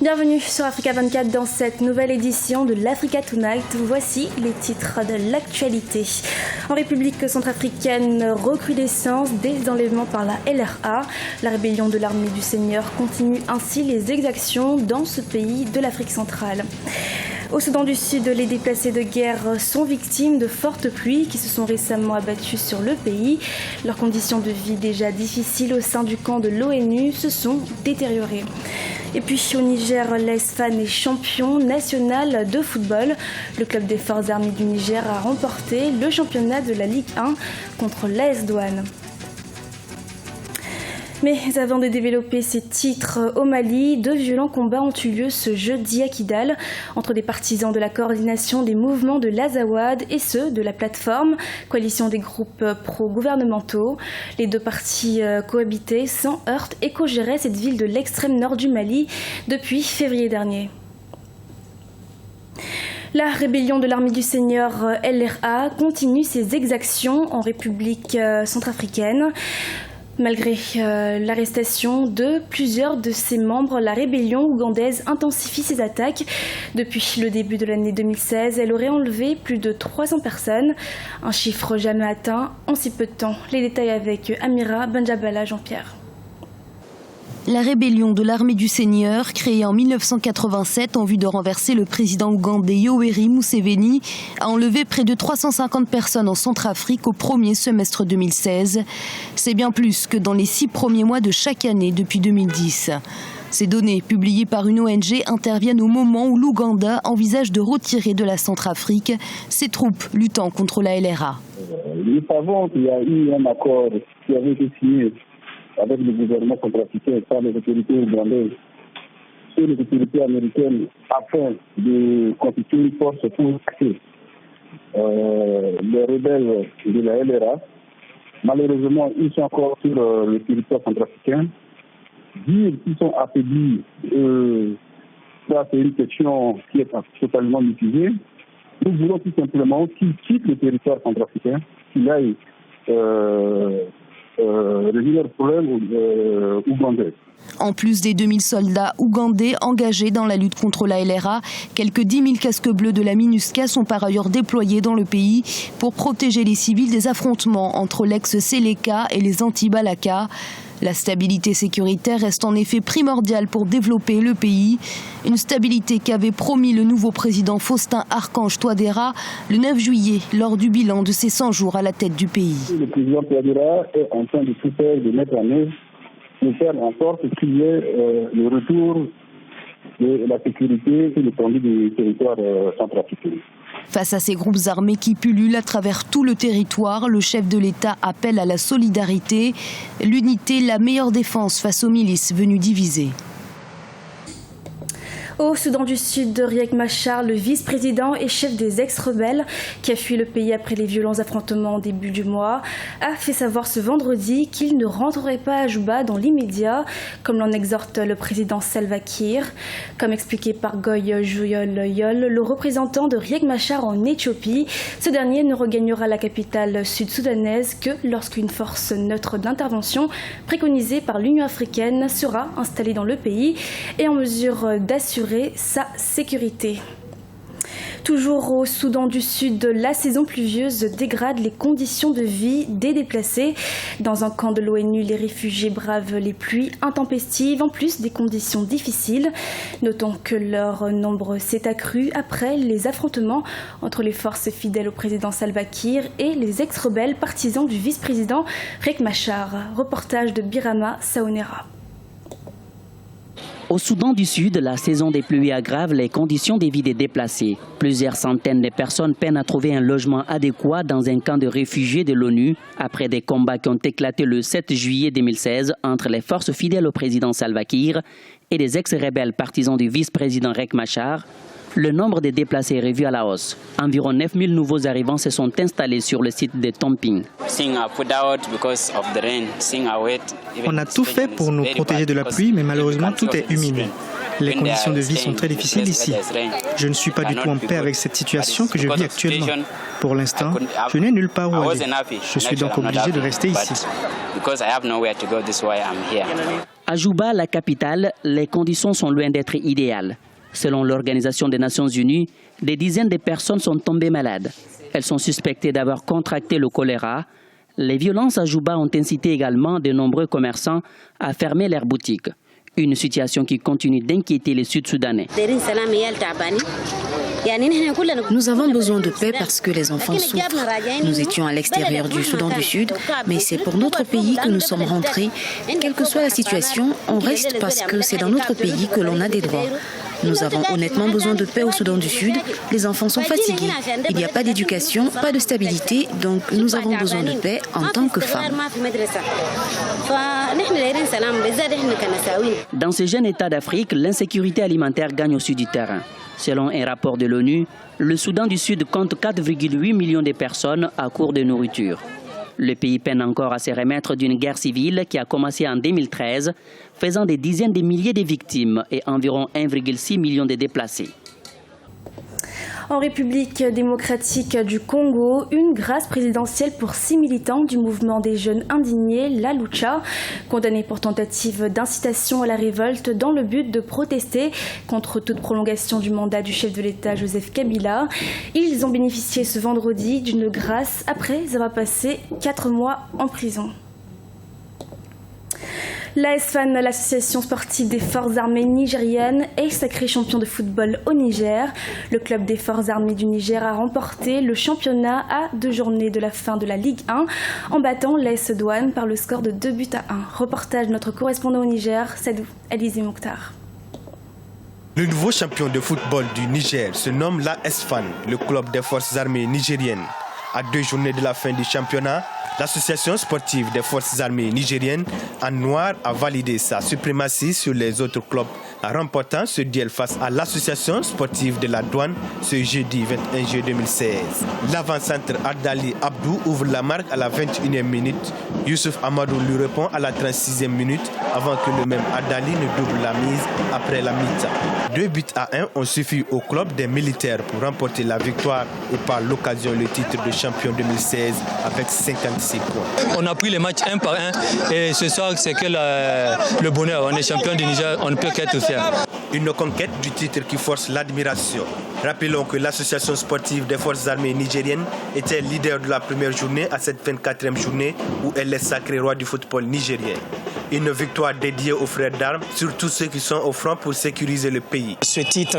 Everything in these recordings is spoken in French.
Bienvenue sur Africa 24 dans cette nouvelle édition de l'Africa Tonight. Voici les titres de l'actualité. En République centrafricaine, recrudescence des enlèvements par la LRA. La rébellion de l'armée du Seigneur continue ainsi les exactions dans ce pays de l'Afrique centrale. Au Soudan du Sud, les déplacés de guerre sont victimes de fortes pluies qui se sont récemment abattues sur le pays. Leurs conditions de vie déjà difficiles au sein du camp de l'ONU se sont détériorées. Et puis au Niger, l'AS Fan est champion national de football. Le club des forces armées du Niger a remporté le championnat de la Ligue 1 contre l'AS Douane. Mais avant de développer ces titres au Mali, de violents combats ont eu lieu ce jeudi à Kidal entre des partisans de la coordination des mouvements de l'Azawad et ceux de la plateforme, coalition des groupes pro-gouvernementaux. Les deux partis cohabitaient sans heurts et co-géraient cette ville de l'extrême nord du Mali depuis février dernier. La rébellion de l'armée du Seigneur LRA continue ses exactions en République centrafricaine. Malgré l'arrestation de plusieurs de ses membres, la rébellion ougandaise intensifie ses attaques. Depuis le début de l'année 2016, elle aurait enlevé plus de 300 personnes, un chiffre jamais atteint en si peu de temps. Les détails avec Amira Benjabala Jean-Pierre. La rébellion de l'armée du Seigneur, créée en 1987 en vue de renverser le président ougandais Yoweri Museveni, a enlevé près de 350 personnes en Centrafrique au premier semestre 2016. C'est bien plus que dans les 6 premiers mois de chaque année depuis 2010. Ces données, publiées par une ONG, interviennent au moment où l'Ouganda envisage de retirer de la Centrafrique ses troupes luttant contre la LRA. Nous savons qu'il y a eu un accord qui avait été signé avec le gouvernement centrafricain par les autorités ougandaises et les autorités américaines afin de constituer une force pour attaquer les rebelles de la LRA. Malheureusement, ils sont encore sur le territoire centrafricain. Dire qu'ils sont affaiblis, ça c'est une question qui est totalement mitigée. Nous voulons tout simplement qu'ils quittent le territoire centrafricain, qu'ils aillent résoudre leurs problèmes ougandais. En plus des 2000 soldats ougandais engagés dans la lutte contre la LRA, quelques 10 000 casques bleus de la MINUSCA sont par ailleurs déployés dans le pays pour protéger les civils des affrontements entre l'ex-Seleka et les anti-Balaka. La stabilité sécuritaire reste en effet primordiale pour développer le pays. Une stabilité qu'avait promis le nouveau président Faustin Archange Touadéra le 9 juillet lors du bilan de ses 100 jours à la tête du pays. Le président Touadéra est en train de tout faire, de mettre en œuvre, de faire en sorte qu'il y ait le retour de la sécurité et l'étendue du territoire centrafricain. Face à ces groupes armés qui pullulent à travers tout le territoire, le chef de l'État appelle à la solidarité. L'unité, la meilleure défense face aux milices venues diviser. Au Soudan du Sud, Riek Machar, le vice-président et chef des ex-rebelles, qui a fui le pays après les violents affrontements au début du mois, a fait savoir ce vendredi qu'il ne rentrerait pas à Juba dans l'immédiat, comme l'en exhorte le président Salva Kiir. Comme expliqué par Goy Jouyol Yol, le représentant de Riek Machar en Éthiopie, ce dernier ne regagnera la capitale sud-soudanaise que lorsqu'une force neutre d'intervention préconisée par l'Union africaine sera installée dans le pays et en mesure d'assurer sa sécurité. Toujours au Soudan du Sud, la saison pluvieuse dégrade les conditions de vie des déplacés. Dans un camp de l'ONU, les réfugiés bravent les pluies intempestives en plus des conditions difficiles. Notons que leur nombre s'est accru après les affrontements entre les forces fidèles au président Salva Kiir et les ex-rebelles partisans du vice-président Riek Machar. Reportage de Birama Saonera. Au Soudan du Sud, la saison des pluies aggrave les conditions de vie des déplacés. Plusieurs centaines de personnes peinent à trouver un logement adéquat dans un camp de réfugiés de l'ONU après des combats qui ont éclaté le 7 juillet 2016 entre les forces fidèles au président Salva Kiir et des ex-rebelles partisans du vice-président Riek Machar. Le nombre de déplacés est revu à la hausse. Environ 9000 nouveaux arrivants se sont installés sur le site de Tomping. On a tout fait pour nous protéger de la pluie, mais malheureusement tout est humide. Les conditions de vie sont très difficiles ici. Je ne suis pas du tout en paix avec cette situation que je vis actuellement. Pour l'instant, je n'ai nulle part où aller. Je suis donc obligé de rester ici. À Juba, la capitale, les conditions sont loin d'être idéales. Selon l'Organisation des Nations Unies, des dizaines de personnes sont tombées malades. Elles sont suspectées d'avoir contracté le choléra. Les violences à Juba ont incité également de nombreux commerçants à fermer leurs boutiques. Une situation qui continue d'inquiéter les Sud-Soudanais. Nous avons besoin de paix parce que les enfants souffrent. Nous étions à l'extérieur du Soudan du Sud, mais c'est pour notre pays que nous sommes rentrés. Quelle que soit la situation, on reste parce que c'est dans notre pays que l'on a des droits. Nous avons honnêtement besoin de paix au Soudan du Sud. Les enfants sont fatigués. Il n'y a pas d'éducation, pas de stabilité, donc nous avons besoin de paix en tant que femmes. Dans ces jeunes États d'Afrique, l'insécurité alimentaire gagne au sud du terrain. Selon un rapport de l'ONU, le Soudan du Sud compte 4,8 millions de personnes à court de nourriture. Le pays peine encore à se remettre d'une guerre civile qui a commencé en 2013, faisant des dizaines de milliers de victimes et environ 1,6 million de déplacés. En République démocratique du Congo, une grâce présidentielle pour 6 militants du mouvement des jeunes indignés, la Lucha, condamnés pour tentative d'incitation à la révolte dans le but de protester contre toute prolongation du mandat du chef de l'État Joseph Kabila. Ils ont bénéficié ce vendredi d'une grâce après avoir passé 4 mois en prison. L'AS-FAN, l'association sportive des forces armées nigériennes, est sacré champion de football au Niger. Le club des forces armées du Niger a remporté le championnat à 2 journées de la fin de la Ligue 1 en battant l'AS Douane par le score de 2-1. Reportage de notre correspondant au Niger, Sadou Alizi Mokhtar. Le nouveau champion de football du Niger se nomme l'AS-FAN, le club des forces armées nigériennes. À 2 journées de la fin du championnat, l'association sportive des forces armées nigériennes en noir a validé sa suprématie sur les autres clubs en remportant ce duel face à l'association sportive de la douane ce jeudi 21 juillet 2016. L'avant-centre Ardali Abdou ouvre la marque à la 21e minute. Youssouf Amadou lui répond à la 36e minute avant que le même Ardali ne double la mise après la mi-temps. 2-1 ont suffi au club des militaires pour remporter la victoire et par l'occasion le titre de champion 2016 avec 56 points. On a pris les matchs un par un et ce soir c'est que le bonheur. On est champion du Niger, on ne peut qu'être fier. Une conquête du titre qui force l'admiration. Rappelons que l'association sportive des forces armées nigériennes était leader de la première journée à cette 24e journée où elle est sacrée roi du football nigérien. Une victoire dédiée aux frères d'armes, surtout ceux qui sont au front pour sécuriser le pays. Ce titre,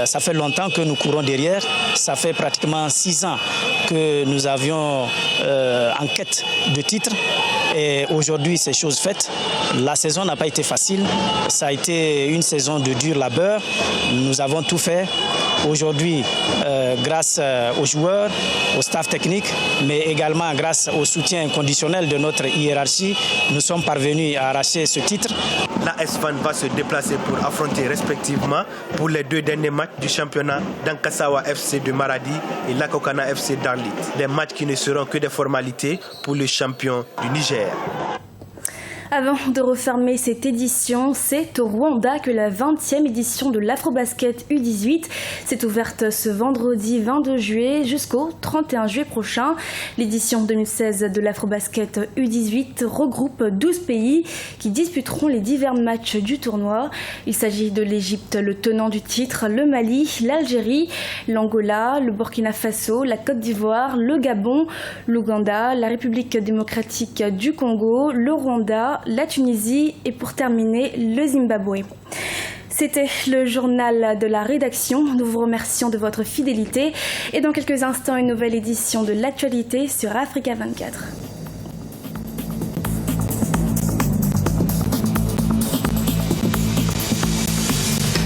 ça fait longtemps que nous courons derrière. Ça fait pratiquement 6 ans que nous avions en quête de titre. Et aujourd'hui, c'est chose faite. La saison n'a pas été facile. Ça a été une saison de dur labeur. Nous avons tout fait. Aujourd'hui, grâce aux joueurs, au staff technique, mais également grâce au soutien inconditionnel de notre hiérarchie, nous sommes parvenus à arracher ce titre. La S-FAN va se déplacer pour affronter respectivement pour les 2 derniers matchs du championnat Dankasawa FC de Maradi et Lakokana FC d'Arlit. Des matchs qui ne seront que des formalités pour le champion du Niger. Avant de refermer cette édition, c'est au Rwanda que la 20e édition de l'Afrobasket U18 s'est ouverte ce vendredi 22 juillet jusqu'au 31 juillet prochain. L'édition 2016 de l'Afrobasket U18 regroupe 12 pays qui disputeront les divers matchs du tournoi. Il s'agit de l'Égypte, le tenant du titre, le Mali, l'Algérie, l'Angola, le Burkina Faso, la Côte d'Ivoire, le Gabon, l'Ouganda, la République démocratique du Congo, le Rwanda, la Tunisie et pour terminer le Zimbabwe. C'était le journal de la rédaction. Nous vous remercions de votre fidélité et dans quelques instants une nouvelle édition de l'actualité sur Africa 24.